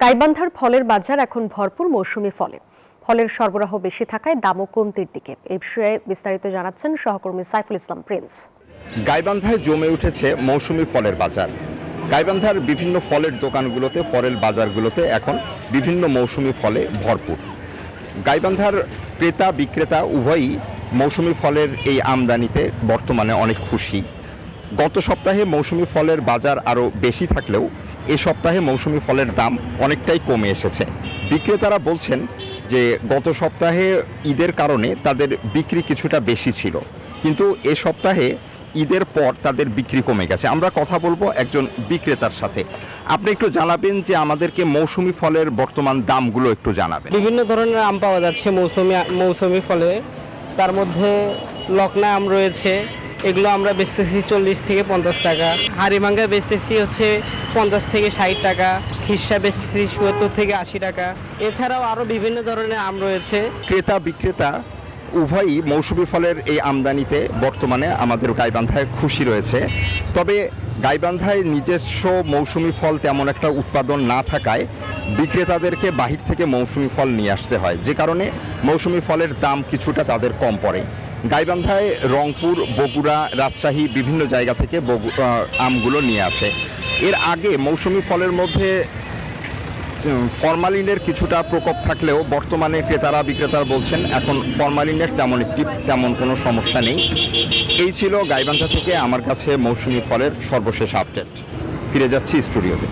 গাইবান্ধার ফলের বাজার এখন ভরপুর মৌসুমি ফলে। ফলের সরবরাহ বেশি থাকায় দামও কমতির দিকে। এই বিষয়ে বিস্তারিত জানাচ্ছেন সহকর্মী সাইফুল ইসলাম প্রিন্স। গাইবান্ধায় জমে উঠেছে মৌসুমি ফলের বাজার। গাইবান্ধার বিভিন্ন ফলের দোকানগুলোতে, ফলের বাজারগুলোতে এখন বিভিন্ন মৌসুমি ফলে ভরপুর। গাইবান্ধার ক্রেতা বিক্রেতা উভয়ই মৌসুমি ফলের এই আমদানিতে বর্তমানে অনেক খুশি। গত সপ্তাহে মৌসুমি ফলের বাজার আরও বেশি থাকলেও এ সপ্তাহে মৌসুমি ফলের দাম অনেকটাই কমে এসেছে। বিক্রেতারা বলছেন যে গত সপ্তাহে ঈদের কারণে তাদের বিক্রি কিছুটা বেশি ছিল, কিন্তু এ সপ্তাহে ঈদের পর তাদের বিক্রি কমে গেছে। আমরা কথা বলবো একজন বিক্রেতার সাথে। আপনি একটু জানাবেন যে আমাদেরকে মৌসুমি ফলের বর্তমান দামগুলো একটু জানাবেন। বিভিন্ন ধরনের আম পাওয়া যাচ্ছে মৌসুমি ফলে। তার মধ্যে লকনা আম রয়েছে, এগুলো আমরা বেচতেছি 40 থেকে 50 টাকা। হাড়িভাঙ্গা বেচতেছি হচ্ছে 50 থেকে 60 টাকা। খিরসা বেচতেছি 70 থেকে 80 টাকা। এছাড়াও আরও বিভিন্ন ধরনের আম রয়েছে। ক্রেতা বিক্রেতা উভয়ই মৌসুমি ফলের এই আমদানিতে বর্তমানে আমাদের গাইবান্ধায় খুশি রয়েছে। তবে গাইবান্ধায় নিজস্ব মৌসুমি ফল তেমন একটা উৎপাদন না থাকায় বিক্রেতাদেরকে বাহির থেকে মৌসুমি ফল নিয়ে আসতে হয়, যে কারণে মৌসুমি ফলের দাম কিছুটা তাদের কম পড়ে। গাইবান্ধায় রংপুর, বগুড়া, রাজশাহী বিভিন্ন জায়গা থেকে আমগুলো নিয়ে আসে। এর আগে মৌসুমি ফলের মধ্যে ফরমালিনের কিছুটা প্রকোপ থাকলেও বর্তমানে ক্রেতারা বিক্রেতারা বলছেন এখন ফরমালিনের তেমন কোনো সমস্যা নেই। এই ছিল গাইবান্ধা থেকে আমার কাছে মৌসুমি ফলের সর্বশেষ আপডেট। ফিরে যাচ্ছি স্টুডিওতে।